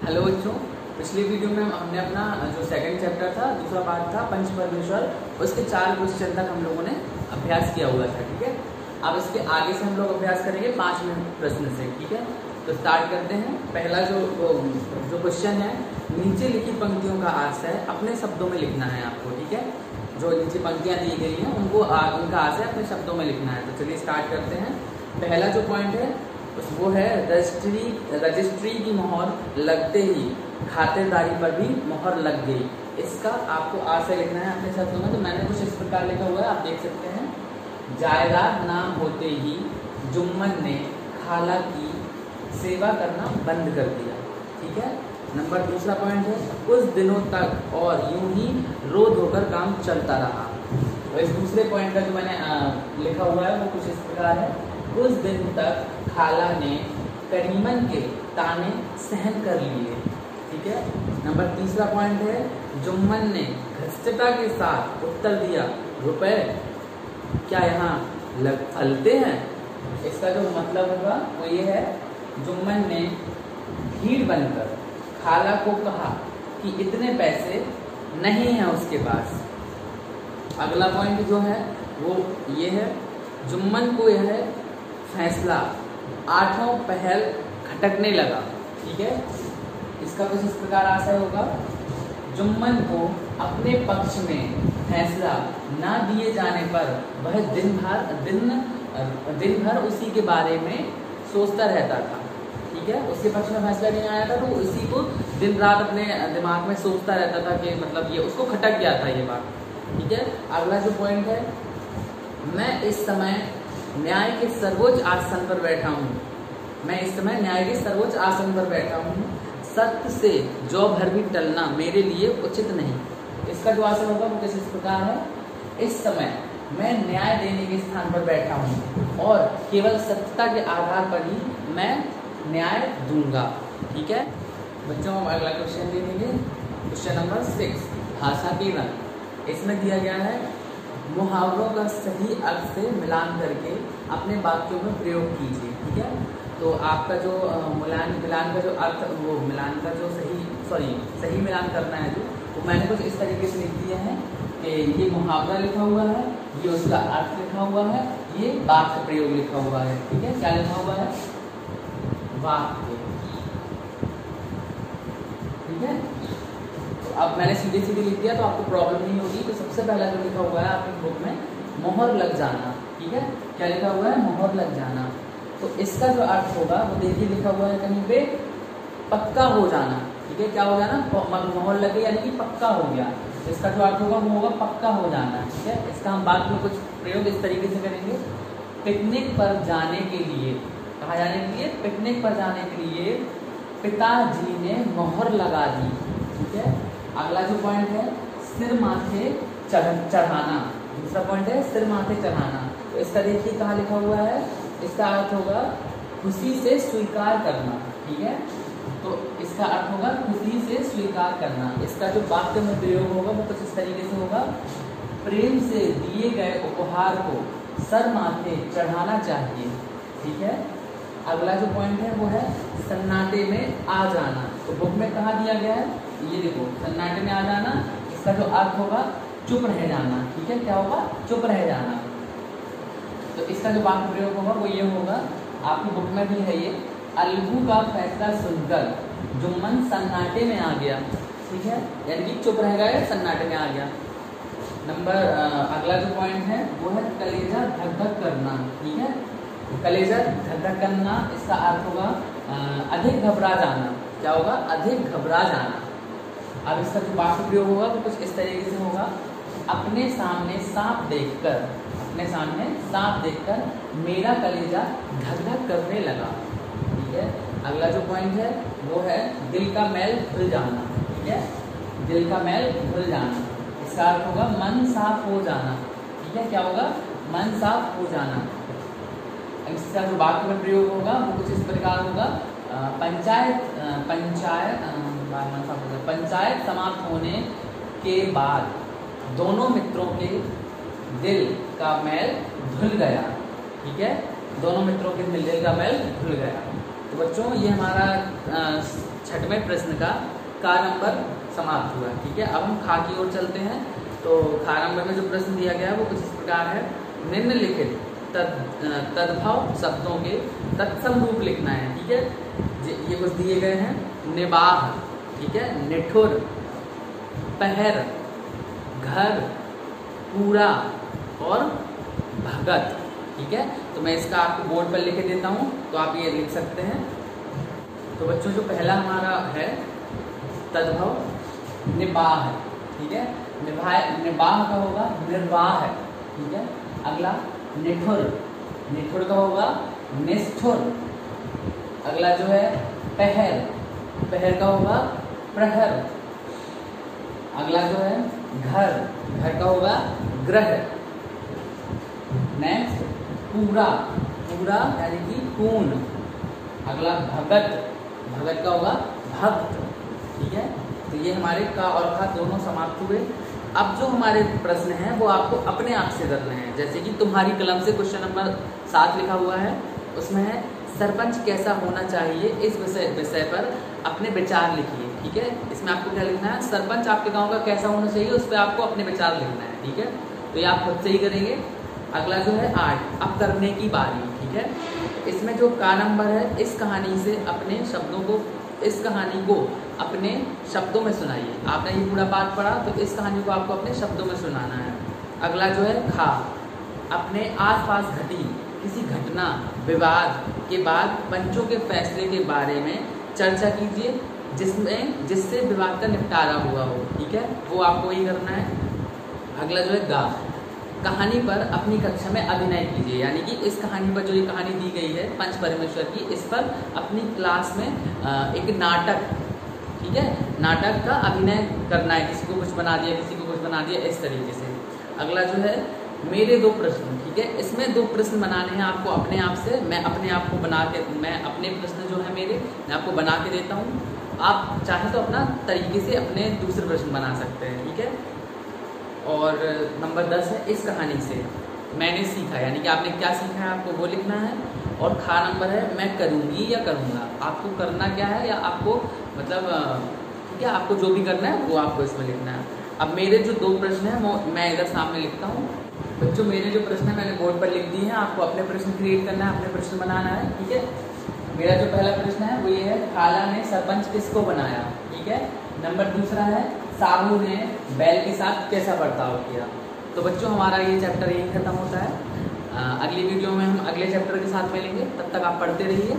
Hello बच्चों, पिछली video में हमने अपना जो सेकंड चैप्टर था, दूसरा पार्ट था पंच परमेश्वर, उसके 4 क्वेश्चन तक हम लोगों ने अभ्यास किया हुआ था। ठीक है, अब इसके आगे से हम लोग अभ्यास करेंगे 5वें प्रश्न से। ठीक है, तो स्टार्ट करते हैं। पहला जो क्वेश्चन है, नीचे लिखी पंक्तियों का आशय अपने शब्दों में लिखना है आपको। ठीक है, जो नीचे पंक्तियाँ दी गई हैं उनका आशय अपने शब्दों में लिखना है। तो चलिए स्टार्ट करते हैं। पहला जो पॉइंट है वो है रजिस्ट्री की मोहर लगते ही खातेदारी पर भी मोहर लग गई। इसका आपको आशय लिखना है अपने शब्दों में। तो मैंने कुछ इस प्रकार लिखा हुआ है, आप देख सकते हैं। जायदाद नाम होते ही जुम्मन ने खाला की सेवा करना बंद कर दिया। ठीक है, नंबर दूसरा पॉइंट है, कुछ दिनों तक और यूं ही रो धोकर काम चलता रहा। तो इस दूसरे पॉइंट का जो मैंने लिखा हुआ है वो कुछ इस प्रकार है। कुछ दिन तक खाला ने करीमन के ताने सहन कर लिए। ठीक है, नंबर तीसरा पॉइंट है, जुम्मन ने घृष्टता के साथ उत्तर दिया, रुपए क्या यहाँ फलते हैं। इसका जो मतलब होगा वो ये है, जुम्मन ने भीड़ बनकर खाला को कहा कि इतने पैसे नहीं हैं उसके पास। अगला पॉइंट जो है वो ये है, जुम्मन को यह फैसला 8वां पहल खटकने लगा। ठीक है, इसका कुछ इस प्रकार आशय होगा, जुम्मन को अपने पक्ष में फैसला ना दिए जाने पर वह दिन भर उसी के बारे में सोचता रहता था। ठीक है, उसके पक्ष में फैसला नहीं आया था तो उसी को दिन रात अपने दिमाग में सोचता रहता था कि मतलब ये उसको खटक गया था ये बात। ठीक है, अगला जो पॉइंट है, मैं इस समय न्याय के सर्वोच्च आसन पर बैठा हूँ। मैं इस समय न्याय के सर्वोच्च आसन पर बैठा हूँ। सत्य से जौ भर भी टलना मेरे लिए उचित नहीं। इसका जो आशय होगा वो किस प्रकार है, इस समय मैं न्याय देने के स्थान पर बैठा हूँ और केवल सत्यता के आधार पर ही मैं न्याय दूंगा। ठीक है बच्चों, हम अगला क्वेश्चन देखेंगे। क्वेश्चन नंबर 6, भाषा के रंग। इसमें दिया गया है, मुहावरों का सही अर्थ से मिलान करके अपने वाक्यों में प्रयोग कीजिए। ठीक है, तो आपका जो मिलान का जो अर्थ, वो मिलान का जो सही मिलान करना है वो मैंने कुछ इस तरीके से लिख दिया है कि ये मुहावरा लिखा हुआ है, ये उसका अर्थ लिखा हुआ है, ये वाक्य प्रयोग लिखा हुआ है। ठीक है, क्या लिखा हुआ है, वाक्य। ठीक है, अब मैंने सीधे लिख दिया तो आपको प्रॉब्लम नहीं होगी। तो सबसे पहला जो लिखा हुआ है आपकी बुक में, मोहर लग जाना। ठीक है, क्या लिखा हुआ है, मोहर लग जाना। तो इसका जो अर्थ होगा वो देखिए लिखा हुआ है कहीं पे, पक्का हो जाना। ठीक है, क्या हो जाना, मोहर लग गई यानी कि पक्का हो गया। तो इसका जो अर्थ होगा वो होगा पक्का हो जाना। ठीक है, इसका हम बाद में कुछ प्रयोग इस तरीके से करेंगे। पिकनिक पर जाने के लिए, कहाँ जाने के लिए, पिकनिक पर जाने के लिए पिताजी ने मोहर लगा दी। ठीक है, अगला जो पॉइंट है, सिर माथे चढ़ाना। दूसरा पॉइंट है सिर माथे चढ़ाना। तो इसका देखिए कहाँ लिखा हुआ है, इसका अर्थ होगा खुशी से स्वीकार करना। ठीक है, तो इसका अर्थ होगा खुशी से स्वीकार करना। इसका जो वाक्य में प्रयोग होगा वो कुछ इस तरीके से होगा, प्रेम से दिए गए उपहार को सर माथे चढ़ाना चाहिए। ठीक है, अगला जो पॉइंट है वो है सन्नाटे में आ जाना। तो बुक में कहाँ दिया गया है, ये देखो, सन्नाटे में आ जाना। इसका जो अर्थ होगा चुप रह जाना। ठीक है, क्या होगा, चुप रह जाना। तो इसका जो वाक्य प्रयोग होगा वो ये होगा, आपकी बुक में भी है ये, अलगू का फैसला सुनकर जुम्मन सन्नाटे में आ गया। ठीक है, यानी कि चुप रह गया, सन्नाटे में आ गया। अगला जो पॉइंट है वो है कलेजा धक धक करना। ठीक है, कलेजा धक धक करना, इसका अर्थ होगा अधिक घबरा जाना। क्या होगा, अधिक घबरा जाना। अब इसका जो वाक्य प्रयोग होगा वो कुछ इस तरीके से होगा, अपने सामने सांप देखकर मेरा कलेजा धक धक करने लगा। ठीक है, अगला जो पॉइंट है वो है दिल का मैल धुल जाना। ठीक है, दिल का मैल धुल जाना, इसका अर्थ होगा मन साफ हो जाना। ठीक है, क्या होगा, मन साफ हो जाना। इसका जो वाक्य में प्रयोग होगा वो कुछ इस प्रकार होगा, पंचायत समाप्त होने के बाद दोनों मित्रों के दिल का मैल धुल गया। ठीक है, दोनों मित्रों के दिल का मैल धुल गया। तो बच्चों ये हमारा 6वें प्रश्न का नंबर समाप्त हुआ। ठीक है, अब हम खा की ओर चलते हैं। तो खा नंबर में जो प्रश्न दिया गया है वो कुछ इस प्रकार है। निम्नलिखित तद्भव शब्दों के तत्सम रूप लिखना है। ठीक है, ये कुछ दिए गए हैं। निबाह, ठीक है, निठुर, पहर, घर, पूरा और भगत। ठीक है, तो मैं इसका आपको बोर्ड पर लिख देता हूँ, तो आप ये लिख सकते हैं। तो बच्चों जो पहला हमारा है तद्भव निबाह, ठीक है, निबाह का होगा निर्वाह। ठीक है, अगला निठुर, निठुर का होगा निष्ठुर। अगला जो है पहर, पहर का होगा प्रहर। अगला जो है घर, घर का होगा ग्रह। नेक्स्ट पूरा, पूरा यानी कि पूर्ण। अगला भगत, भगत का होगा भक्त। ठीक है, तो ये हमारे का और खा दोनों समाप्त हुए। अब जो हमारे प्रश्न हैं वो आपको अपने आप से करने हैं। जैसे कि तुम्हारी कलम से क्वेश्चन नंबर 7 लिखा हुआ है, उसमें है सरपंच कैसा होना चाहिए, इस विषय पर अपने विचार लिखिए। ठीक है, इसमें आपको क्या लिखना है, सरपंच आपके गांव का कैसा होना चाहिए उस पर आपको अपने विचार लिखना है। ठीक है, तो ये आप खुद से ही करेंगे। अगला जो है 8, अब करने की बारी। ठीक है, इसमें जो का नंबर है, इस कहानी से अपने शब्दों को, इस कहानी को अपने शब्दों में सुनाइए। आपने ये पूरा पाठ पढ़ा, तो इस कहानी को आपको अपने शब्दों में सुनाना है। अगला जो है खा, अपने आसपास घटी किसी घटना विवाद के बाद पंचों के फैसले के बारे में चर्चा कीजिए जिससे विवाद का निपटारा हुआ हो। ठीक है, वो आपको ही करना है। अगला जो है गा, कहानी पर अपनी कक्षा में अभिनय कीजिए। यानी कि इस कहानी पर जो ये कहानी दी गई है पंच परमेश्वर की, इस पर अपनी क्लास में एक नाटक, ठीक है, नाटक का अभिनय करना है। किसी को कुछ बना दिया, किसी को कुछ बना दिया, इस तरीके से। अगला जो है मेरे 2 प्रश्न। ठीक है, इसमें 2 प्रश्न बनाने हैं आपको अपने आप से। मैं अपने आप को बना के, मैं अपने प्रश्न जो है मेरे, मैं आपको बना के देता हूँ। आप चाहे तो अपना तरीके से अपने दूसरे प्रश्न बना सकते हैं। ठीक है, और नंबर 10 है इस कहानी से मैंने सीखा, यानी कि आपने क्या सीखा है आपको वो लिखना है। और खा नंबर है मैं करूँगी या करूँगा, आपको करना क्या है, या आपको मतलब ठीक है, आपको जो भी करना है वो आपको इसमें लिखना है। अब मेरे जो 2 प्रश्न हैं वो मैं इधर सामने लिखता हूँ। बच्चों मेरे जो प्रश्न है मैंने बोर्ड पर लिख दिए हैं, आपको अपने प्रश्न क्रिएट करना है, अपने प्रश्न बनाना है। ठीक है, मेरा जो पहला प्रश्न है वो ये है, खाला ने सरपंच किसको बनाया। ठीक है, नंबर 2 है, साहू ने बैल के साथ कैसा बर्ताव किया। तो बच्चों हमारा ये चैप्टर यहीं खत्म होता है। अगली वीडियो में हम अगले चैप्टर के साथ मिलेंगे, तब तक आप पढ़ते रहिए।